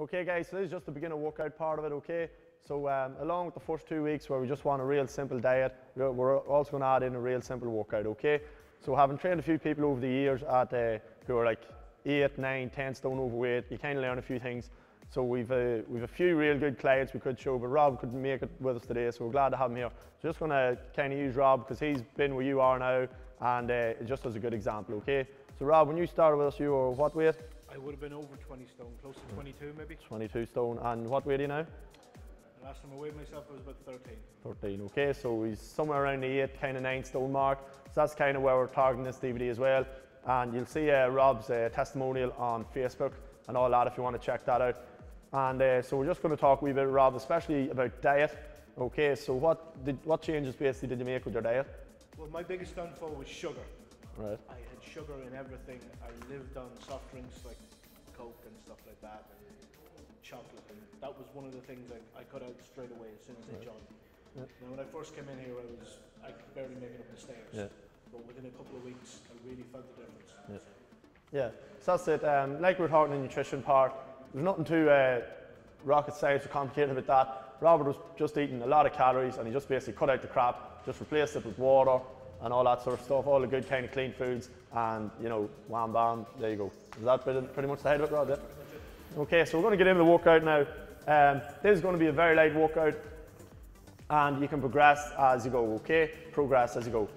Okay guys, so this is just the beginner workout part of it, okay? So along with the first 2 weeks where we just want a real simple diet, we're also going to add in a real simple workout, okay? So having trained a few people over the years who are like 8, 9, 10 stone overweight, you kind of learn a few things. So we've a few real good clients we could show, but Rob couldn't make it with us today, so we're glad to have him here. So just going to kind of use Rob because he's been where you are now, and just as a good example, okay? So Rob, when you started with us, you were what weight? I would have been over 20 stone, close to 22 maybe. 22 stone, and what weight are you now? The last time I weighed myself I was about 13. 13, okay, so he's somewhere around the 8, kind of 9 stone mark. So that's kind of where we're targeting this DVD as well. And you'll see Rob's testimonial on Facebook and all that if you want to check that out. And so we're just going to talk a wee bit, Rob, especially about diet. Okay, so what changes basically did you make with your diet? Well, my biggest downfall was sugar. Right. I had sugar in everything. I lived on soft drinks like Coke and stuff like that, and chocolate, and that was one of the things I cut out straight away as soon as I joined. Yeah. Now, when I first came in here, I could barely make it up the stairs. Yeah. But within a couple of weeks, I really felt the difference. Yeah, so that's it. Like we were talking in the nutrition part, there's nothing too rocket science or complicated about that. Robert was just eating a lot of calories, and he just basically cut out the crap, just replaced it with water and all that sort of stuff, all the good kind of clean foods, and you know, wham bam, there you go. Is that pretty much the head of it, Rob? Yeah? Okay, so we're going to get into the workout now. This is going to be a very light workout, and you can progress as you go, okay? Progress as you go.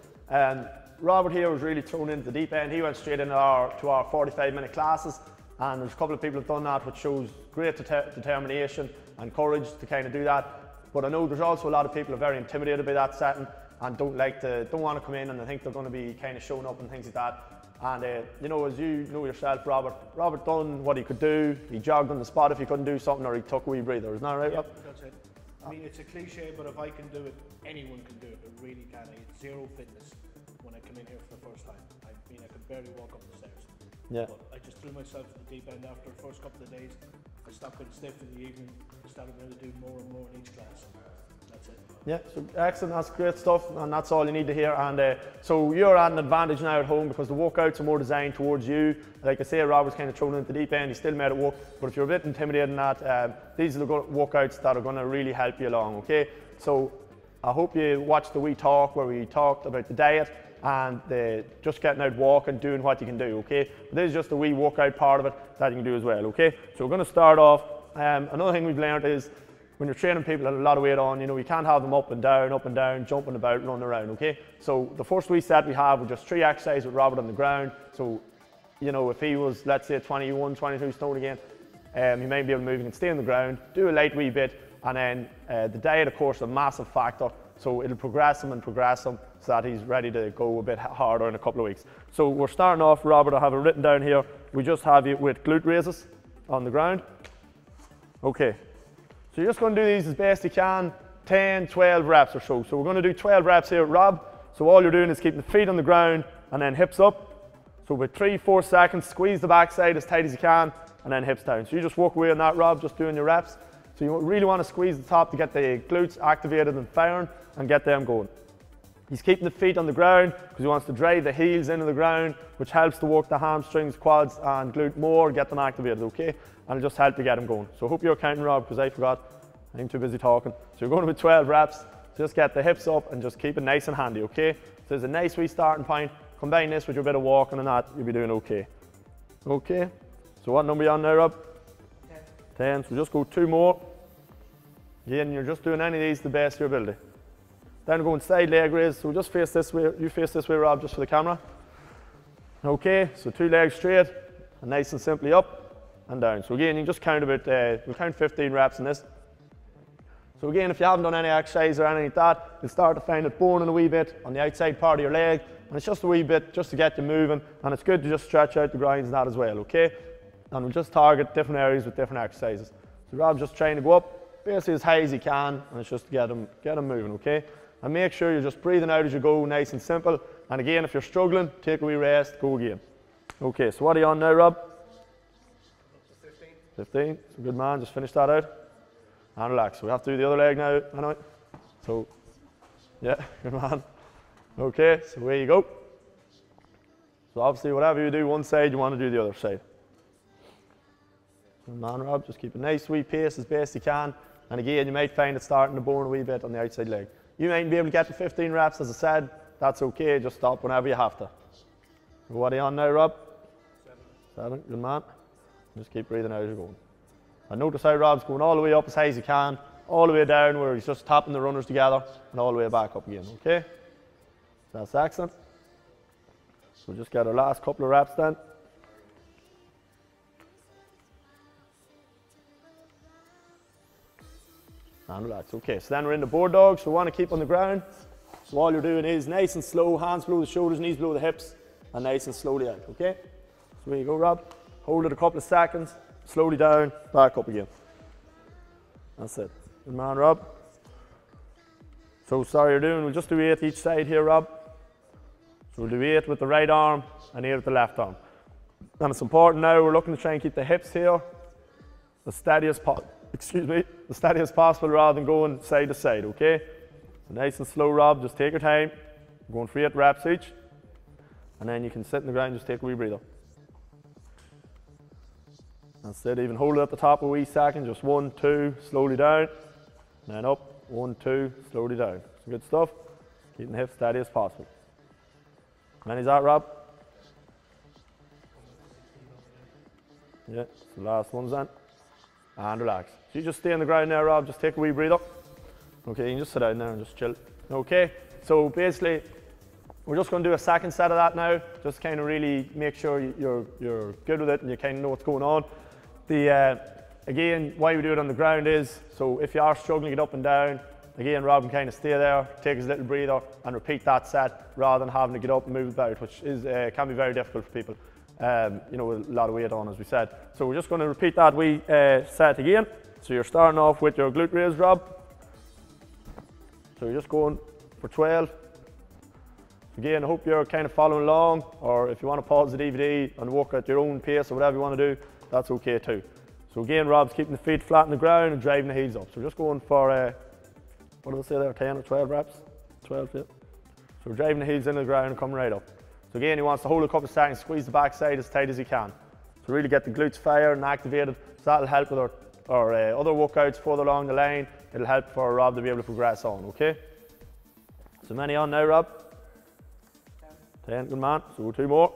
Robert here was really thrown into the deep end. He went straight into our 45-minute classes, and there's a couple of people who've done that, which shows great determination and courage to kind of do that. But I know there's also a lot of people who are very intimidated by that setting and don't want to come in, and I think they're going to be kind of showing up and things like that. And you know, as you know yourself, Robert done what he could do. He jogged on the spot if he couldn't do something, or he took a wee breather. Isn't that right, Rob? That's it. I mean, it's a cliche, but if I can do it, anyone can do it. I really can. I had zero fitness when I came in here for the first time. I mean, I could barely walk up the stairs. Yeah. But I just threw myself to the deep end after the first couple of days. I stopped getting stiff in the evening. I started to do more and more in each class. That's it. Yeah, so excellent, that's great stuff, and that's all you need to hear. And so you're at an advantage now at home because the workouts are more designed towards you. Like I say, Robert's kind of thrown into the deep end, he still made it work, but if you're a bit intimidated in that, these are the workouts that are going to really help you along, okay? So I hope you watched the wee talk where we talked about the diet and just getting out walking, doing what you can do, okay? But this is just a wee workout part of it that you can do as well, okay? So we're going to start off. Another thing we've learned is when you're training people that have a lot of weight on, you know, you can't have them up and down, jumping about, running around, okay? So the first wee set we have with just 3 exercises with Robert on the ground. So, you know, if he was, let's say, 21, 22 stone again, he may be able to move and stay on the ground, do a light wee bit, and then the diet, of course, is a massive factor. So it'll progress him so that he's ready to go a bit harder in a couple of weeks. So we're starting off, Robert, I have it written down here. We just have you with glute raises on the ground. Okay. So you're just going to do these as best you can, 10, 12 reps or so. So we're going to do 12 reps here, Rob. So all you're doing is keeping the feet on the ground and then hips up. So with 3-4 seconds, squeeze the backside as tight as you can and then hips down. So you just work away on that, Rob, just doing your reps. So you really want to squeeze the top to get the glutes activated and firing and get them going. He's keeping the feet on the ground because he wants to drive the heels into the ground, which helps to work the hamstrings, quads and glute more, get them activated, okay? And it'll just help to get them going. So I hope you're counting, Rob, because I forgot. I'm too busy talking. So you're going with 12 reps. Just get the hips up and just keep it nice and handy, okay? So there's a nice wee starting point. Combine this with your bit of walking and that, you'll be doing okay. Okay? So what number are you on now, Rob? 10. So just go 2 more. Again, you're just doing any of these to the best of your ability. Then we're going side leg raise. So just face this way. You face this way, Rob, just for the camera. Okay, so 2 legs straight and nice and simply up and down. So again, you can just count about, we'll count 15 reps in this. So again, if you haven't done any exercise or anything like that, you'll start to find it burning a wee bit on the outside part of your leg, and it's just a wee bit just to get you moving, and it's good to just stretch out the grinds and that as well, okay? And we'll just target different areas with different exercises. So Rob's just trying to go up basically as high as he can, and it's just to get him moving, okay? And make sure you're just breathing out as you go, nice and simple. And again, if you're struggling, take a wee rest, go again. Okay, so what are you on now, Rob? 15, so good man, just finish that out and relax. So we have to do the other leg now, anyway. So, yeah, good man. Okay, so away you go. So obviously whatever you do one side, you want to do the other side. Good man, Rob. Just keep a nice wee pace as best you can. And again, you might find it starting to burn a wee bit on the outside leg. You might be able to get to 15 reps, as I said. That's okay. Just stop whenever you have to. What are you on now, Rob? 7. Good man. Just keep breathing out as you're going. And notice how Rob's going all the way up as high as he can, all the way down where he's just tapping the runners together, and all the way back up again, okay? That's excellent. So we'll just get our last couple of reps then. And relax. Okay, so then we're in the board dog, so we want to keep on the ground. So all you're doing is nice and slow, hands below the shoulders, knees below the hips, and nice and slowly out, okay? So there you go, Rob. Hold it a couple of seconds, slowly down, back up again. That's it. Good man, Rob. So sorry you're doing, we'll just do 8 each side here, Rob. So we'll do 8 with the right arm and 8 with the left arm. And it's important now, we're looking to try and keep the hips here as steady as possible. As steady as possible rather than going side to side, okay? So nice and slow, Rob, just take your time. We're going for 8 reps each. And then you can sit in the ground and just take a wee breather. That's it, even hold it at the top a wee second, just 1, 2, slowly down. And then up, 1, 2, slowly down. Some good stuff. Keeping the hips steady as possible. Many's that, Rob? Yeah, it's the last ones then. And relax. So you just stay on the ground there, Rob, just take a wee breather. Okay, you can just sit down there and just chill. Okay, so basically, we're just going to do a second set of that now, just kind of really make sure you're good with it and you kind of know what's going on. Again, why we do it on the ground is, so if you are struggling to get up and down, again, Rob can kind of stay there, take his little breather and repeat that set rather than having to get up and move about, which is, can be very difficult for people. You know, with a lot of weight on, as we said. So we're just going to repeat that wee set again. So you're starting off with your glute raise, Rob. So you're just going for 12. Again, I hope you're kind of following along, or if you want to pause the DVD and walk at your own pace or whatever you want to do, that's okay too. So again, Rob's keeping the feet flat on the ground and driving the heels up. So we're just going for, what did I say there, 10 or 12 reps? 12, yeah. So we're driving the heels into the ground and coming right up. So again, he wants to hold a couple of seconds, squeeze the back side as tight as he can. So really get the glutes fired and activated. So that'll help with our other workouts further along the line. It'll help for Rob to be able to progress on, okay? So many on now, Rob? 10, good man. So 2 more.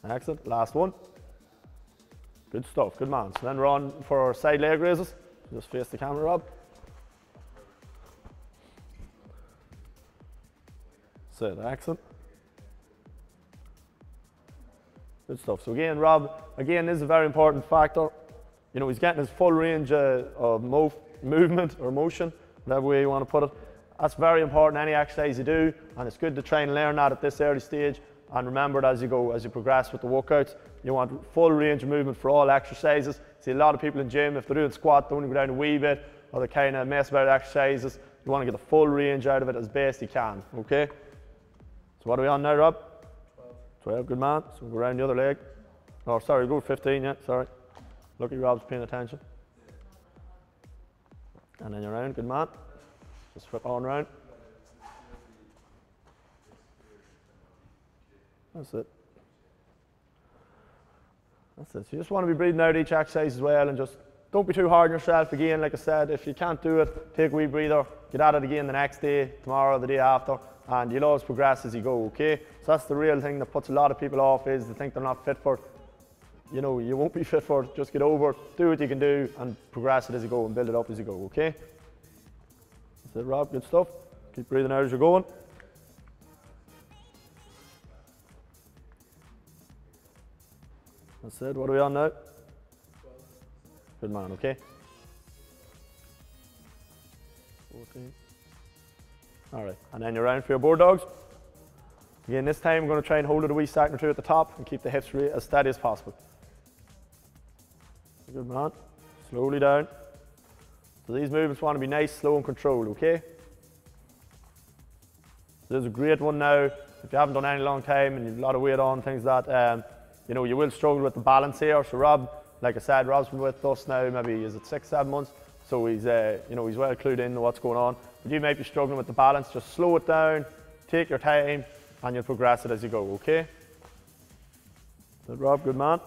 Excellent, last one. Good stuff, good man. So then we're on for our side leg raises. Just face the camera, Rob. That's it, excellent. Good stuff. So again, Rob, this is a very important factor. You know, he's getting his full range of movement or motion, whatever way you want to put it. That's very important, any exercise you do, and it's good to try and learn that at this early stage. And remember it as you go, as you progress with the workouts. You want full range of movement for all exercises. See a lot of people in gym, if they're doing squat, they only go down a wee bit, or they kind of mess about exercises. You want to get the full range out of it as best you can, okay? So what are we on now, Rob? 12, good man. So we'll go around the other leg. Oh, sorry, go 15, yeah, sorry. Lucky Rob's paying attention. And then you're around, good man. Just flip on round. That's it. That's it. So you just want to be breathing out each exercise as well, and just don't be too hard on yourself. Again, like I said, if you can't do it, take a wee breather, get at it again the next day, tomorrow, the day after, and you'll always progress as you go, okay? So that's the real thing that puts a lot of people off, is they think they're not fit for it. You know, you won't be fit for it, just get over it, do what you can do, and progress it as you go, and build it up as you go, okay? That's it, Rob, good stuff. Keep breathing out as you're going. That's it, what are we on now? 12. Good man, okay? 14. All right, and then you're around for your board dogs. Again, this time we're going to try and hold it a wee second or two at the top and keep the hips as steady as possible. Good man. Slowly down. So these movements want to be nice, slow and controlled, okay? This is a great one now. If you haven't done any long time and you've a lot of weight on, things like that, you know, you will struggle with the balance here. So Rob, like I said, Rob's been with us now, maybe, is it 6-7 months? So he's, you know, he's well clued in to what's going on. But you might be struggling with the balance. Just slow it down, take your time, and you'll progress it as you go, okay? So Rob, good man.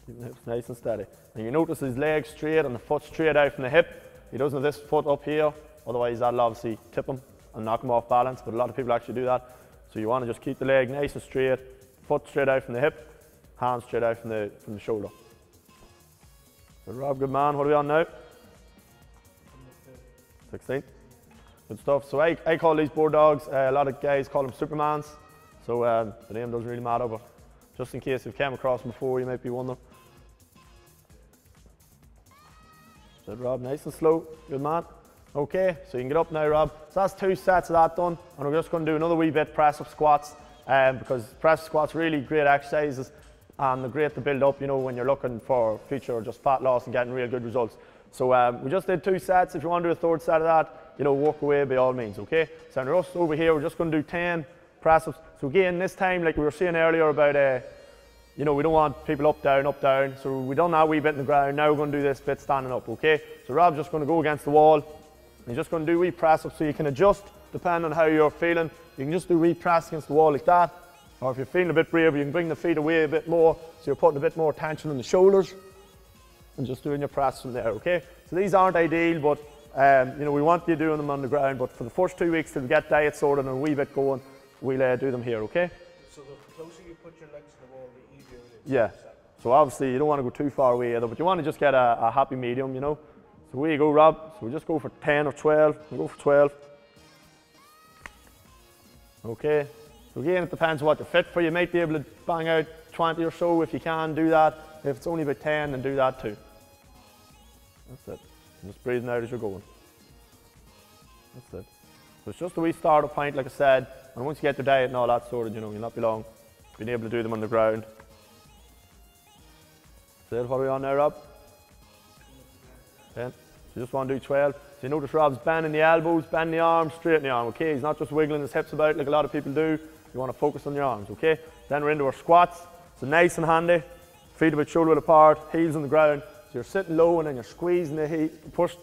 Keeping the hips nice and steady. And you notice his legs straight and the foot straight out from the hip. He doesn't have this foot up here, otherwise that'll obviously tip him and knock him off balance, but a lot of people actually do that. So you want to just keep the leg nice and straight, foot straight out from the hip, hands straight out from the shoulder. Good, Rob, good man. What are we on now? 16. Good stuff. So I call these board dogs, a lot of guys call them Supermans. So the name doesn't really matter, but just in case you've came across them before, you might be wondering. Good, Rob, nice and slow. Good man. Okay, so you can get up now, Rob. So that's 2 sets of that done, and we're just going to do another wee bit press-up squats, because press-up squats are really great exercises, and they're great to build up, you know, when you're looking for future or just fat loss and getting real good results. So we just did 2 sets. If you want to do a third set of that, you know, walk away by all means, okay? So we're just over here, we're just going to do 10 press-ups. So again, this time, like we were saying earlier about, you know, we don't want people up, down. So we've done that wee bit in the ground. Now we're going to do this bit standing up, okay? So Rob's just going to go against the wall. And he's just going to do wee press-ups, so you can adjust depending on how you're feeling. You can just do wee press against the wall like that. Or if you're feeling a bit braver, you can bring the feet away a bit more, so you're putting a bit more tension on the shoulders. And just doing your press from there, okay? So these aren't ideal, but you know, we want you doing them on the ground, but for the first 2 weeks till we get diet sorted and a wee bit going, we'll do them here, okay? So the closer you put your legs to the wall, the easier it is. Yeah. So obviously you don't want to go too far away either, but you want to just get a happy medium, you know? So where you go, Rob? So we'll just go for 10 or 12. We'll go for 12. Okay. So again, it depends what you're fit for. You might be able to bang out 20 or so if you can do that. If it's only about 10, then do that too. That's it. Just breathing out as you're going. That's it. So it's just a wee starter point, like I said. And once you get the diet and all that sorted, you know, you'll not be long being able to do them on the ground. So what are we on now, Rob? 10. So you just want to do 12. So you notice Rob's bending the elbows, bending the arms, straighten the arm, okay? He's not just wiggling his hips about like a lot of people do. You want to focus on your arms, okay? Then we're into our squats. So nice and handy. Feet about shoulder width apart, heels on the ground. So you're sitting low and then you're squeezing the heel,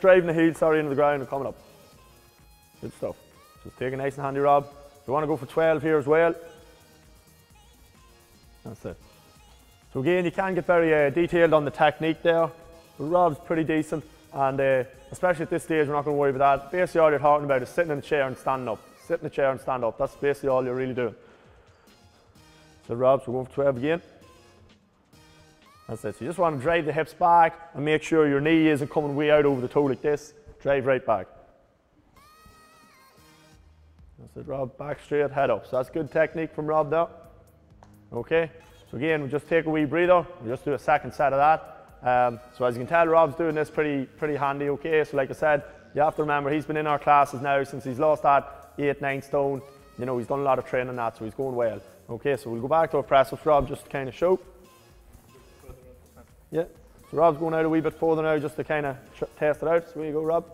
driving the heels, into the ground and coming up. Good stuff. Just take it nice and handy, Rob. You want to go for 12 here as well. That's it. So again, you can get very detailed on the technique there. But Rob's pretty decent, and especially at this stage, we're not going to worry about that. Basically, all you're talking about is sitting in the chair and standing up. Sit in the chair and stand up. That's basically all you're really doing. So Rob, so we're going for 12 again. That's it. So you just want to drive the hips back and make sure your knee isn't coming way out over the toe like this. Drive right back. That's it, Rob. Back straight, head up. So that's good technique from Rob there. Okay. So again, we'll just take a wee breather. We'll just do a second set of that. So as you can tell, Rob's doing this pretty handy, okay? So like I said, you have to remember he's been in our classes now since he's lost that 8-9 stone. You know, he's done a lot of training on that, so he's going well. Okay, so we'll go back to our press-ups, Rob, just to kind of show. Yeah, so Rob's going out a wee bit further now just to kind of test it out. So there you go, Rob.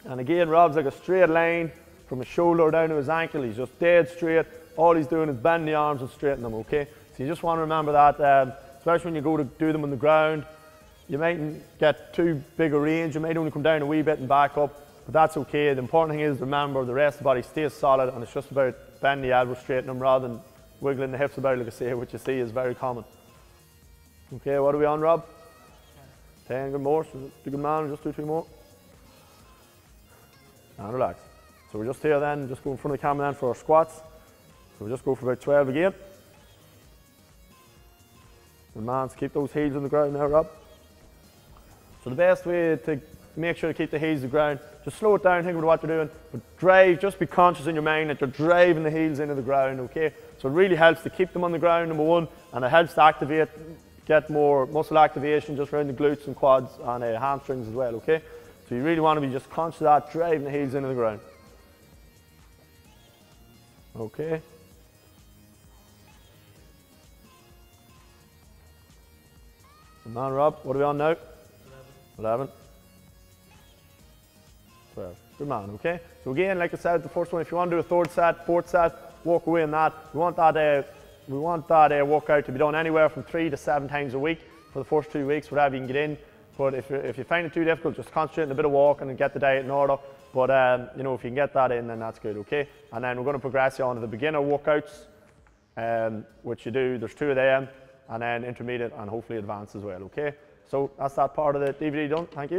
And again, Rob's like a straight line from his shoulder down to his ankle. He's just dead straight. All he's doing is bend the arms and straighten them, okay? So you just want to remember that, especially when you go to do them on the ground. You mightn't get too big a range. You might only come down a wee bit and back up, but that's okay. The important thing is remember the rest of the body stays solid, and it's just about bending the elbows, straighten them rather than wiggling the hips about, like I say, which you see is very common. Okay, what are we on, Rob? 10, good more. So do good man, just do 2 more. And relax. So we're just here then, just go in front of the camera then for our squats. So we'll just go for about 12 again. Good man, so keep those heels on the ground now, Rob. So the best way to make sure to keep the heels on the ground, just slow it down, think about what you're doing, but drive, just be conscious in your mind that you're driving the heels into the ground, okay? So it really helps to keep them on the ground, number one, and it helps to activate, get more muscle activation just around the glutes and quads and hamstrings as well, okay? So you really want to be just conscious of that, driving the heels into the ground. Okay. Good man, Rob. What are we on now? 11. 12. Good man, okay? So again, like I said, the first one, if you want to do a third set, fourth set, walk away in that. We want that workout to be done anywhere from 3 to 7 times a week for the first 2 weeks, whatever you can get in. But if you find it too difficult, just concentrate on a bit of walking and get the diet in order. But you know, if you can get that in, then that's good, okay? And then we're going to progress you on to the beginner workouts, which you do. There's 2 of them. and then intermediate and hopefully advanced as well, okay? So that's that part of the DVD done. Thank you.